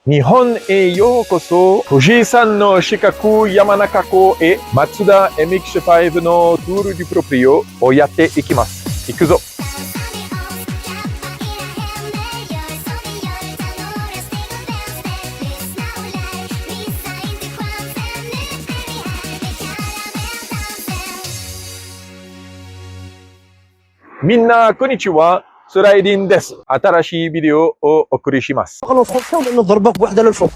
Nihon e yokoso, Fuji-san no Shikaku Yamanaka-ko e Mazda MX-5 no Tour du Proprio o yatte ikimasu. Ikuzo! Minna konnichiwa, Suraidin desu. Atarashi vidéo o okuri shimasu.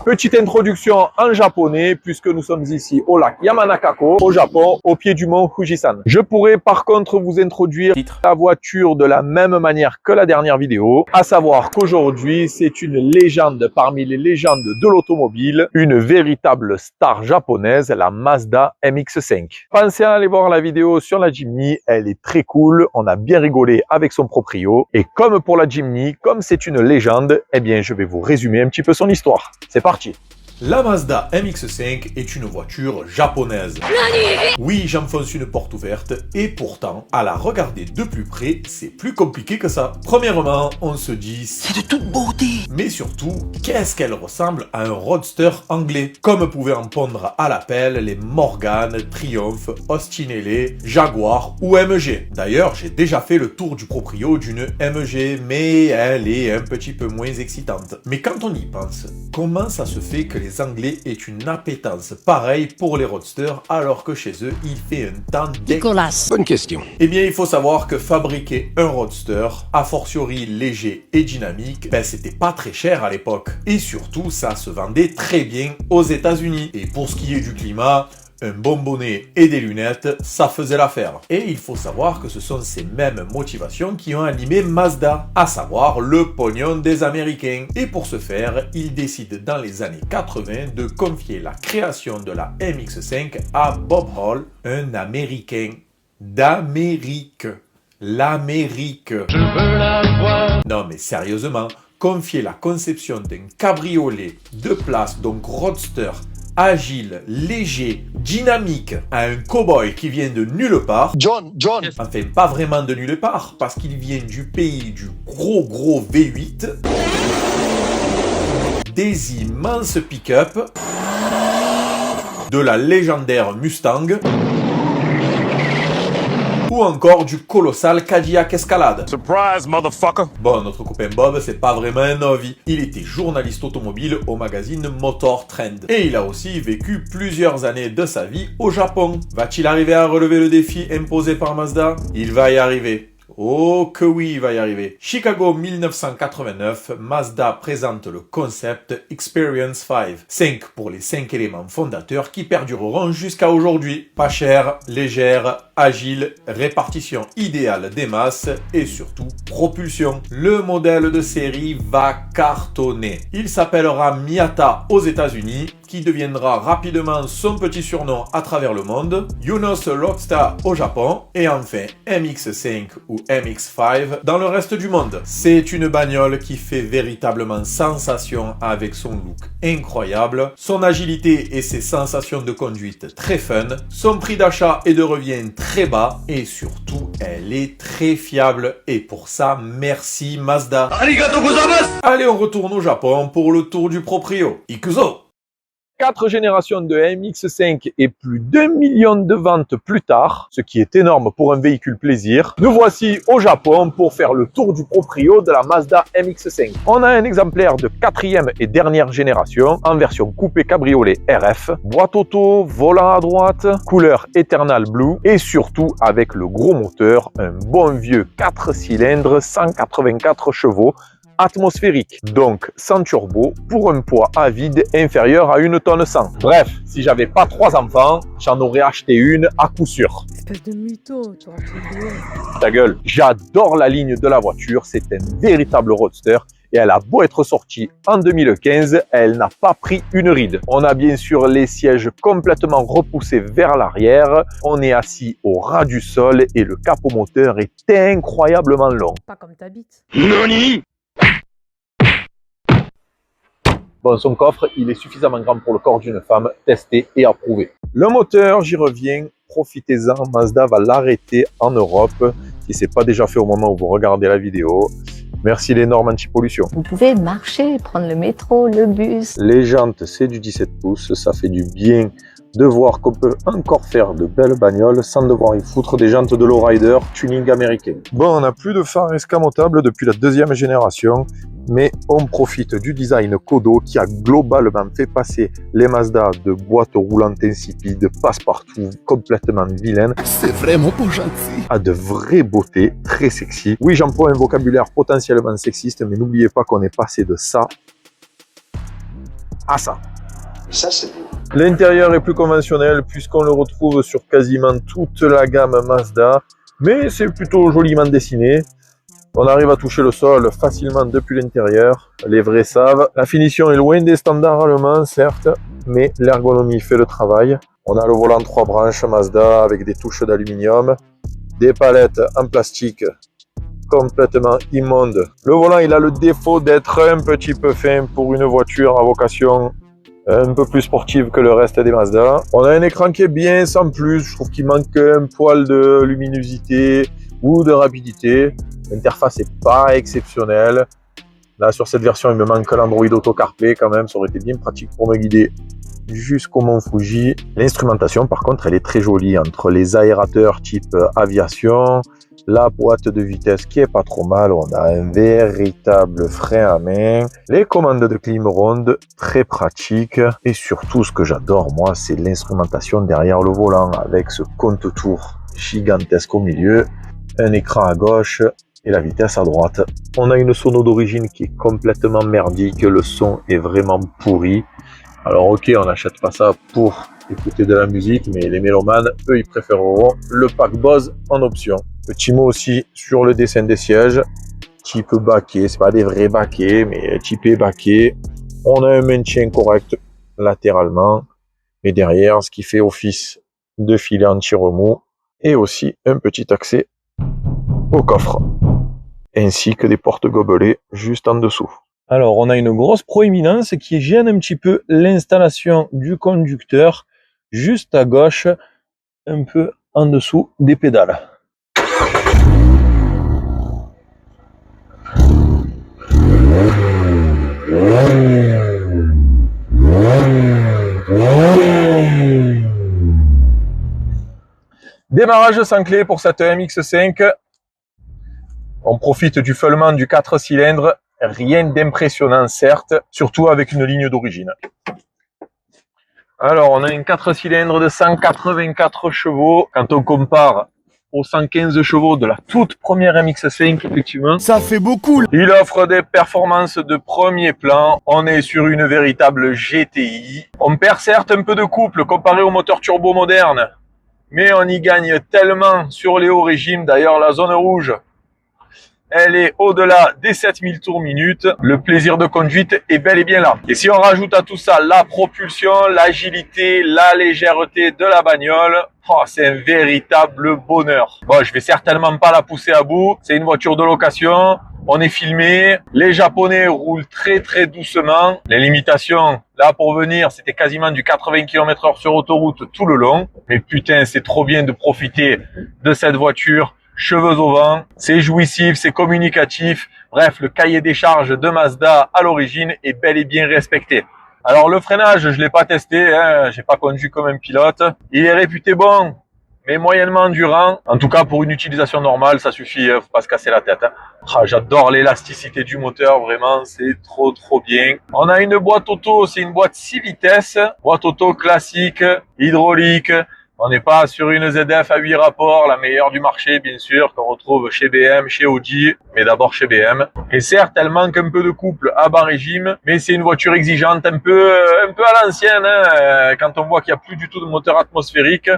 Petite introduction en japonais puisque nous sommes ici au lac Yamanaka-ko, au Japon, au pied du mont Fujisan. Je pourrais par contre vous introduire la voiture de la même manière que la dernière vidéo, à savoir qu'aujourd'hui c'est une légende parmi les légendes de l'automobile, une véritable star japonaise, la Mazda MX-5. Pensez à aller voir la vidéo sur la Jimny, elle est très cool, on a bien rigolé avec son proprio. Et comme pour la Jimny, comme c'est une légende, eh bien je vais vous résumer un petit peu son histoire. C'est parti! La Mazda MX-5 est une voiture japonaise. Oui, j'enfonce une porte ouverte, et pourtant, à la regarder de plus près, c'est plus compliqué que ça. Premièrement, on se dit... c'est de toute beauté! Mais surtout, qu'est-ce qu'elle ressemble à un roadster anglais? Comme pouvaient en pondre à l'appel les Morgan, Triumph, Ostinelli, Jaguar ou MG. D'ailleurs, j'ai déjà fait le tour du proprio d'une MG, mais elle est un petit peu moins excitante. Mais quand on y pense, comment ça se fait que les Anglais aient une appétence pareille pour les roadsters alors que chez eux il fait un temps Nicolas. Bonne question. Eh bien il faut savoir que fabriquer un roadster, a fortiori léger et dynamique, c'était pas très cher à l'époque. Et surtout ça se vendait très bien aux États-Unis. Et pour ce qui est du climat, un bon bonnet et des lunettes, ça faisait l'affaire. Et il faut savoir que ce sont ces mêmes motivations qui ont animé Mazda, à savoir le pognon des Américains. Et pour ce faire, ils décident dans les années 80 de confier la création de la MX-5 à Bob Hall, un Américain d'Amérique. L'Amérique. Je veux la voir. Non mais sérieusement, confier la conception d'un cabriolet de place, donc roadster, agile, léger, dynamique, à un cow-boy qui vient de nulle part. John. Enfin, pas vraiment de nulle part, parce qu'il vient du pays du gros V8, des immenses pick-up, de la légendaire Mustang, ou encore du colossal Cadillac Escalade. Surprise, motherfucker! Bon, notre copain Bob, c'est pas vraiment un novice. Il était journaliste automobile au magazine Motor Trend. Et il a aussi vécu plusieurs années de sa vie au Japon. Va-t-il arriver à relever le défi imposé par Mazda? Il va y arriver. Oh que oui, il va y arriver. Chicago 1989, Mazda présente le concept Experience 5. 5 pour les 5 éléments fondateurs qui perdureront jusqu'à aujourd'hui. Pas cher, légère, agile, répartition idéale des masses et surtout propulsion. Le modèle de série va cartonner. Il s'appellera Miata aux États-Unis, qui deviendra rapidement son petit surnom à travers le monde, Yunos Roadster au Japon, et enfin MX-5 ou MX-5 dans le reste du monde. C'est une bagnole qui fait véritablement sensation avec son look incroyable, son agilité et ses sensations de conduite très fun, son prix d'achat et de revient très bas, et surtout elle est très fiable, et pour ça merci Mazda. Arigato gozaimasu! Allez, on retourne au Japon pour le tour du proprio. Ikuzo! 4 générations de MX-5 et plus d'1 million de ventes plus tard, ce qui est énorme pour un véhicule plaisir, nous voici au Japon pour faire le tour du proprio de la Mazda MX-5. On a un exemplaire de 4e et dernière génération en version coupé cabriolet RF, boîte auto, volant à droite, couleur Eternal Blue et surtout avec le gros moteur, un bon vieux 4 cylindres 184 chevaux atmosphérique, donc sans turbo, pour un poids à vide inférieur à 1 tonne 100. Bref, si j'avais pas 3 enfants, j'en aurais acheté une à coup sûr. Espèce de mytho, tu vois. Ta gueule. J'adore la ligne de la voiture, c'est un véritable roadster et elle a beau être sortie en 2015, elle n'a pas pris une ride. On a bien sûr les sièges complètement repoussés vers l'arrière, on est assis au ras du sol et le capot moteur est incroyablement long. Pas comme ta bite. Nani? Bon, son coffre, il est suffisamment grand pour le corps d'une femme, testé et approuvé. Le moteur, j'y reviens, profitez-en, Mazda va l'arrêter en Europe, si ce n'est pas déjà fait au moment où vous regardez la vidéo. Merci les normes anti-pollution. Vous pouvez marcher, prendre le métro, le bus. Les jantes, c'est du 17 pouces, ça fait du bien de voir qu'on peut encore faire de belles bagnoles sans devoir y foutre des jantes de lowrider tuning américain. Bon, on n'a plus de phare escamotable depuis la deuxième génération, mais on profite du design Kodo qui a globalement fait passer les Mazda de boîte roulante insipide, passe-partout, complètement vilaine. C'est vraiment pas gentil. À de vraies beautés, très sexy. Oui, j'emploie un vocabulaire potentiellement sexiste, mais n'oubliez pas qu'on est passé de ça à ça. Ça, c'est beau. L'intérieur est plus conventionnel puisqu'on le retrouve sur quasiment toute la gamme Mazda, mais c'est plutôt joliment dessiné. On arrive à toucher le sol facilement depuis l'intérieur, les vrais savent. La finition est loin des standards allemands, certes, mais l'ergonomie fait le travail. On a le volant 3 branches Mazda avec des touches d'aluminium, des palettes en plastique complètement immondes. Le volant, il a le défaut d'être un petit peu fin pour une voiture à vocation un peu plus sportive que le reste des Mazda. On a un écran qui est bien sans plus, je trouve qu'il manque un poil de luminosité ou de rapidité. L'interface n'est pas exceptionnelle. Là, sur cette version, il me manque l'Android Auto CarPlay quand même, ça aurait été bien pratique pour me guider jusqu'au Mont Fuji. L'instrumentation, par contre, elle est très jolie entre les aérateurs type aviation, la boîte de vitesse qui est pas trop mal, on a un véritable frein à main, les commandes de clim ronde très pratiques et surtout ce que j'adore moi c'est l'instrumentation derrière le volant avec ce compte-tours gigantesque au milieu, un écran à gauche et la vitesse à droite. On a une sono d'origine qui est complètement merdique, le son est vraiment pourri. Alors ok, on n'achète pas ça pour écouter de la musique, mais les mélomanes, eux, ils préféreront le pack Bose en option. Petit mot aussi sur le dessin des sièges, type baquet, c'est pas des vrais baquets, mais typé baquet. On a un maintien correct latéralement, et derrière, ce qui fait office de filet anti-remous, et aussi un petit accès au coffre, ainsi que des portes gobelets juste en dessous. Alors, on a une grosse proéminence qui gêne un petit peu l'installation du conducteur, juste à gauche, un peu en dessous des pédales. Démarrage sans clé pour cette MX5. On profite du feulement du 4 cylindres. Rien d'impressionnant, certes, surtout avec une ligne d'origine. Alors, on a un 4 cylindres de 184 chevaux. Quand on compare aux 115 chevaux de la toute première MX5, effectivement, Ça fait beaucoup. il offre des performances de premier plan. On est sur une véritable GTI. On perd certes un peu de couple comparé au moteur turbo moderne, mais on y gagne tellement sur les hauts régimes. D'ailleurs, la zone rouge, elle est au-delà des 7000 tours minute. Le plaisir de conduite est bel et bien là. Et si on rajoute à tout ça la propulsion, l'agilité, la légèreté de la bagnole, oh, c'est un véritable bonheur. Bon, je vais certainement pas la pousser à bout. C'est une voiture de location. On est filmé. Les Japonais roulent très très doucement. Les limitations, là pour venir, c'était quasiment du 80 km/h sur autoroute tout le long. Mais putain, c'est trop bien de profiter de cette voiture. Cheveux au vent, c'est jouissif, c'est communicatif. Bref, le cahier des charges de Mazda à l'origine est bel et bien respecté. Alors le freinage, je l'ai pas testé, hein, j'ai pas conduit comme un pilote. Il est réputé bon, mais moyennement endurant. En tout cas, pour une utilisation normale, ça suffit, faut pas se casser la tête. Hein. Ah, j'adore l'élasticité du moteur, vraiment, c'est trop bien. On a une boîte auto, c'est une boîte 6 vitesses, boîte auto classique, hydraulique. On n'est pas sur une ZF à 8 rapports, la meilleure du marché, bien sûr, qu'on retrouve chez BM, chez Audi, mais d'abord chez BM. Et certes, elle manque un peu de couple à bas régime, mais c'est une voiture exigeante, un peu à l'ancienne, hein, quand on voit qu'il n'y a plus du tout de moteur atmosphérique.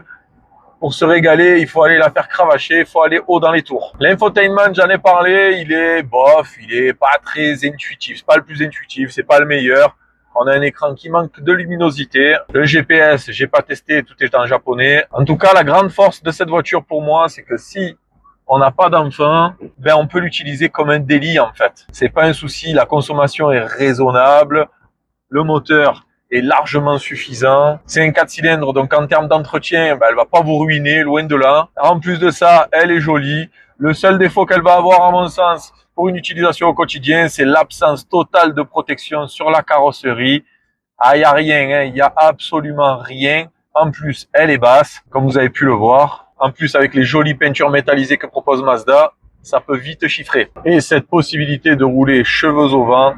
Pour se régaler, il faut aller la faire cravacher, il faut aller haut dans les tours. L'infotainment, j'en ai parlé, il est bof, il est pas très intuitif. C'est pas le plus intuitif, c'est pas le meilleur. On a un écran qui manque de luminosité. Le GPS, j'ai pas testé, tout est en japonais. En tout cas, la grande force de cette voiture pour moi, c'est que si on n'a pas d'enfant, ben on peut l'utiliser comme un daily en fait. C'est pas un souci, la consommation est raisonnable. Le moteur est largement suffisant. C'est un 4 cylindres, donc en termes d'entretien, elle va pas vous ruiner, loin de là. En plus de ça, elle est jolie. Le seul défaut qu'elle va avoir, à mon sens, pour une utilisation au quotidien, c'est l'absence totale de protection sur la carrosserie. Ah, il n'y a rien, il n'y a absolument rien. En plus, elle est basse, comme vous avez pu le voir. En plus, avec les jolies peintures métallisées que propose Mazda, ça peut vite chiffrer. Et cette possibilité de rouler cheveux au vent,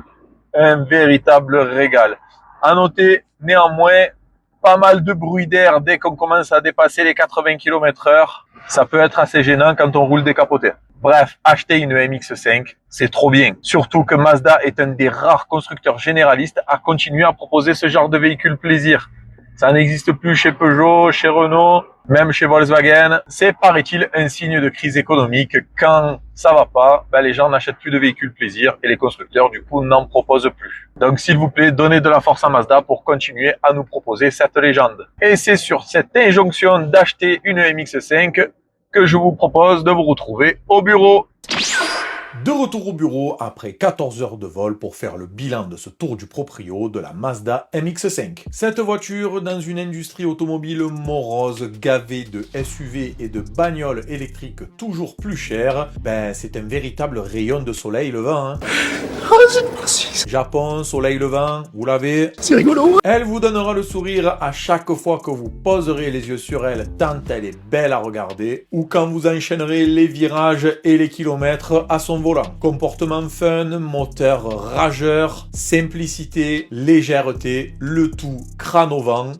un véritable régal. À noter, néanmoins, pas mal de bruit d'air dès qu'on commence à dépasser les 80 km/h. Ça peut être assez gênant quand on roule décapoté. Bref, acheter une MX-5, c'est trop bien. Surtout que Mazda est un des rares constructeurs généralistes à continuer à proposer ce genre de véhicule plaisir. Ça n'existe plus chez Peugeot, chez Renault, même chez Volkswagen. C'est, paraît-il, un signe de crise économique. Quand ça va pas, les gens n'achètent plus de véhicules plaisir et les constructeurs, du coup, n'en proposent plus. Donc, s'il vous plaît, donnez de la force à Mazda pour continuer à nous proposer cette légende. Et c'est sur cette injonction d'acheter une MX-5 que je vous propose de vous retrouver au bureau. De retour au bureau après 14 heures de vol pour faire le bilan de ce tour du proprio de la Mazda MX-5. Cette voiture, dans une industrie automobile morose, gavée de SUV et de bagnoles électriques toujours plus chères, c'est un véritable rayon de soleil levant. Japon, soleil levant, vous l'avez. C'est rigolo. Elle vous donnera le sourire à chaque fois que vous poserez les yeux sur elle, tant elle est belle à regarder, ou quand vous enchaînerez les virages et les kilomètres à son volant. Comportement fun, moteur rageur, simplicité, légèreté, le tout crâne au vent.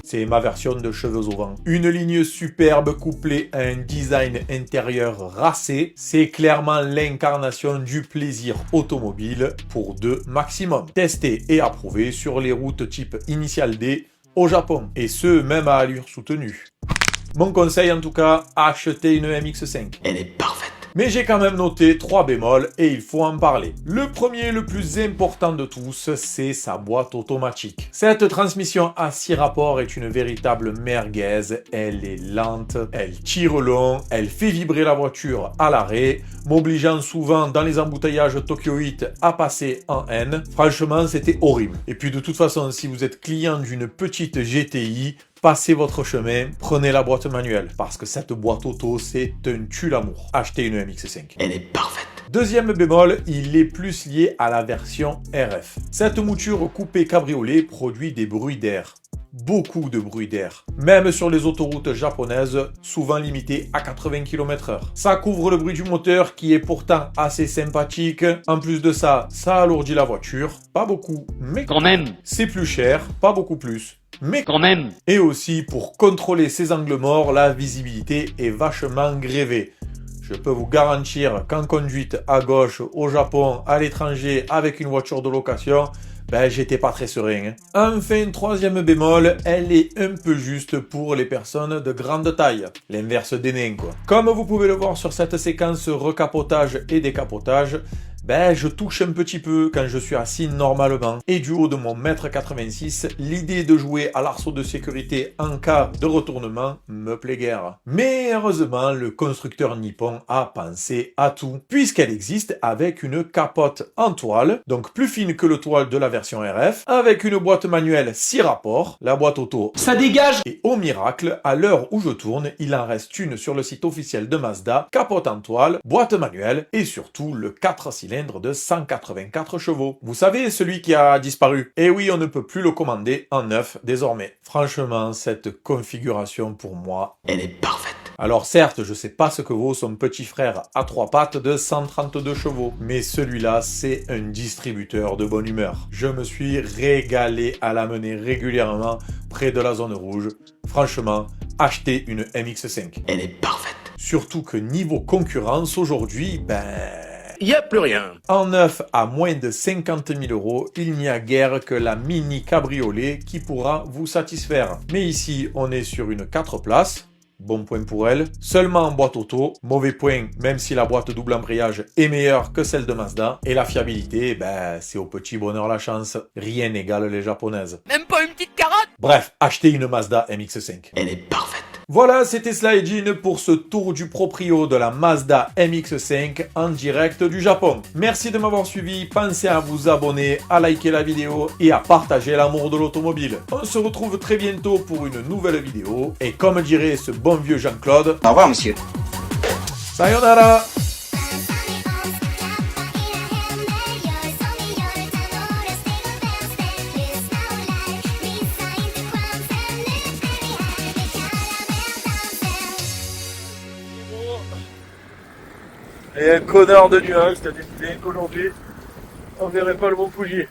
C'est ma version de cheveux au vent. Une ligne superbe couplée à un design intérieur racé, c'est clairement l'incarnation du plaisir automobile pour deux maximum. Testé et approuvé sur les routes type Initial D au Japon, et ce même à allure soutenue. Mon conseil en tout cas, achetez une MX-5. Elle est parfaite. Mais j'ai quand même noté 3 bémols et il faut en parler. Le premier, le plus important de tous, c'est sa boîte automatique. Cette transmission à 6 rapports est une véritable merguez. Elle est lente, elle tire long, elle fait vibrer la voiture à l'arrêt, m'obligeant souvent dans les embouteillages tokyoïtes à passer en N. Franchement, c'était horrible. Et puis de toute façon, si vous êtes client d'une petite GTI, passez votre chemin, prenez la boîte manuelle, parce que cette boîte auto, c'est un tue-l'amour. Achetez une MX-5. Elle est parfaite. Deuxième bémol, il est plus lié à la version RF. Cette mouture coupé cabriolet produit des bruits d'air. Beaucoup de bruit d'air. Même sur les autoroutes japonaises, souvent limitées à 80 km/h. Ça couvre le bruit du moteur qui est pourtant assez sympathique. En plus de ça, ça alourdit la voiture. Pas beaucoup, mais Quand même, c'est plus cher, pas beaucoup plus. Mais quand même. et aussi, pour contrôler ces angles morts, la visibilité est vachement grévée. Je peux vous garantir qu'en conduite à gauche, au Japon, à l'étranger, avec une voiture de location, j'étais pas très serein. Enfin, troisième bémol, elle est un peu juste pour les personnes de grande taille. L'inverse des nains, quoi. Comme vous pouvez le voir sur cette séquence recapotage et décapotage, je touche un petit peu quand je suis assis normalement. Et du haut de mon 1m86, l'idée de jouer à l'arceau de sécurité en cas de retournement me plaît guère. Mais heureusement, le constructeur nippon a pensé à tout, puisqu'elle existe avec une capote en toile, donc plus fine que le toile de la version RF, avec une boîte manuelle 6 rapports, la boîte auto. Ça dégage. Et au miracle, à l'heure où je tourne, il en reste une sur le site officiel de Mazda, capote en toile, boîte manuelle et surtout le 4 cylindres de 184 chevaux. Vous savez, celui qui a disparu. Et oui, on ne peut plus le commander en neuf désormais. Franchement, cette configuration pour moi, Elle est parfaite. alors certes, je sais pas ce que vaut son petit frère à 3 pattes de 132 chevaux, mais celui-là, c'est un distributeur de bonne humeur. Je me suis régalé à l'amener régulièrement près de la zone rouge. Franchement, achetez une MX-5. Elle est parfaite. Surtout que niveau concurrence aujourd'hui, Y a plus rien. en neuf à moins de 50 000 €, il n'y a guère que la mini cabriolet qui pourra vous satisfaire. Mais ici, on est sur une 4 places. Bon point pour elle. Seulement en boîte auto. Mauvais point, même si la boîte double embrayage est meilleure que celle de Mazda. Et la fiabilité, c'est au petit bonheur la chance. Rien n'égale les japonaises. Même pas une petite carotte. Bref, achetez une Mazda MX-5. Elle est parfaite. Voilà, c'était Slyjin pour ce tour du proprio de la Mazda MX-5 en direct du Japon. Merci de m'avoir suivi, pensez à vous abonner, à liker la vidéo et à partager l'amour de l'automobile. On se retrouve très bientôt pour une nouvelle vidéo et comme dirait ce bon vieux Jean-Claude, Au revoir, monsieur. sayonara! Et un connard de nuage qui a décidé qu'aujourd'hui, on verrait pas le mont Fuji.